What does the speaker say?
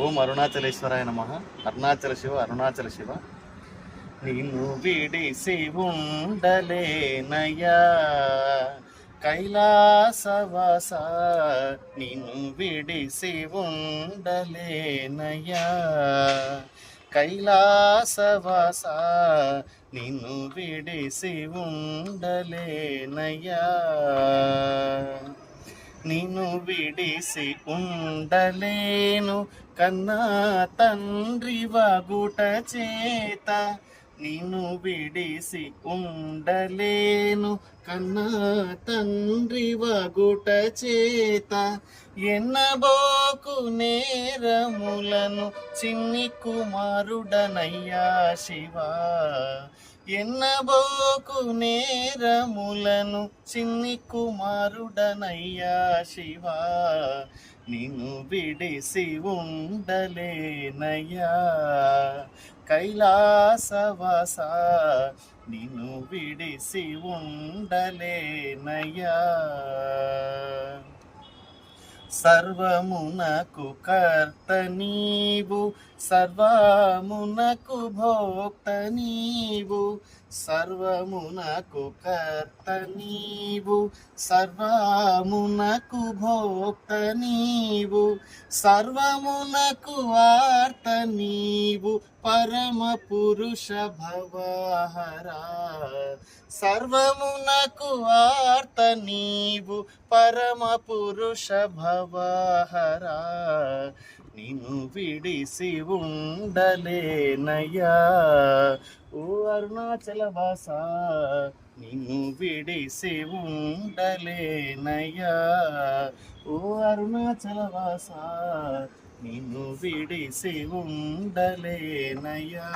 ఓం అరుణాచలేశ్వరాయ నమః. అరుణాచల శివ, అరుణాచల శివ. నిన్ను విడిసి ఉండలేనయ్యా కైలాసవాస, నిన్ను విడిసి ఉండలేనయ్యా కైలాసవాస, నిన్ను విడిసి ఉండలేనయ్యా. నిన్ను విడిసి ఉండలేను కన్నా తండ్రి వగుట చేత, నిన్ను విడిసి ఉండలేను కన్నా తండ్రి వగుట చేత, ఎన్నబోకు నేరములను చిన్ని కుమారుడనయ్యా శివా. ఎన్నబోకు నేరములను చిన్ని కుమారుడనయ్యా శివా. నిన్ను విడిసి ఉండలేనయ్యా కైలాసవాస, నిన్ను విడిసి ఉండలేనయ్యా. సర్వమునకు కర్త నీవు, సర్వమునకు భోక్త నీవు, సర్వమునకు కర్త నీవు, సర్వమునకు భోక్త నీవు, సర్వమునకు ఆర్త నీవు, పరమ పురుష భవహరా. సర్వమునకు ఆర్త నీవు, పరమ పురుష భవహరా. నిన్ను విడిసి ఉండలేనయ్యా ఓ అరుణాచల వాస, నిన్ను విడిసి ఉండలేనయ్యా ఓ అరుణాచల వాస, నిన్ను విడిసి ఉండలేనయ్యా.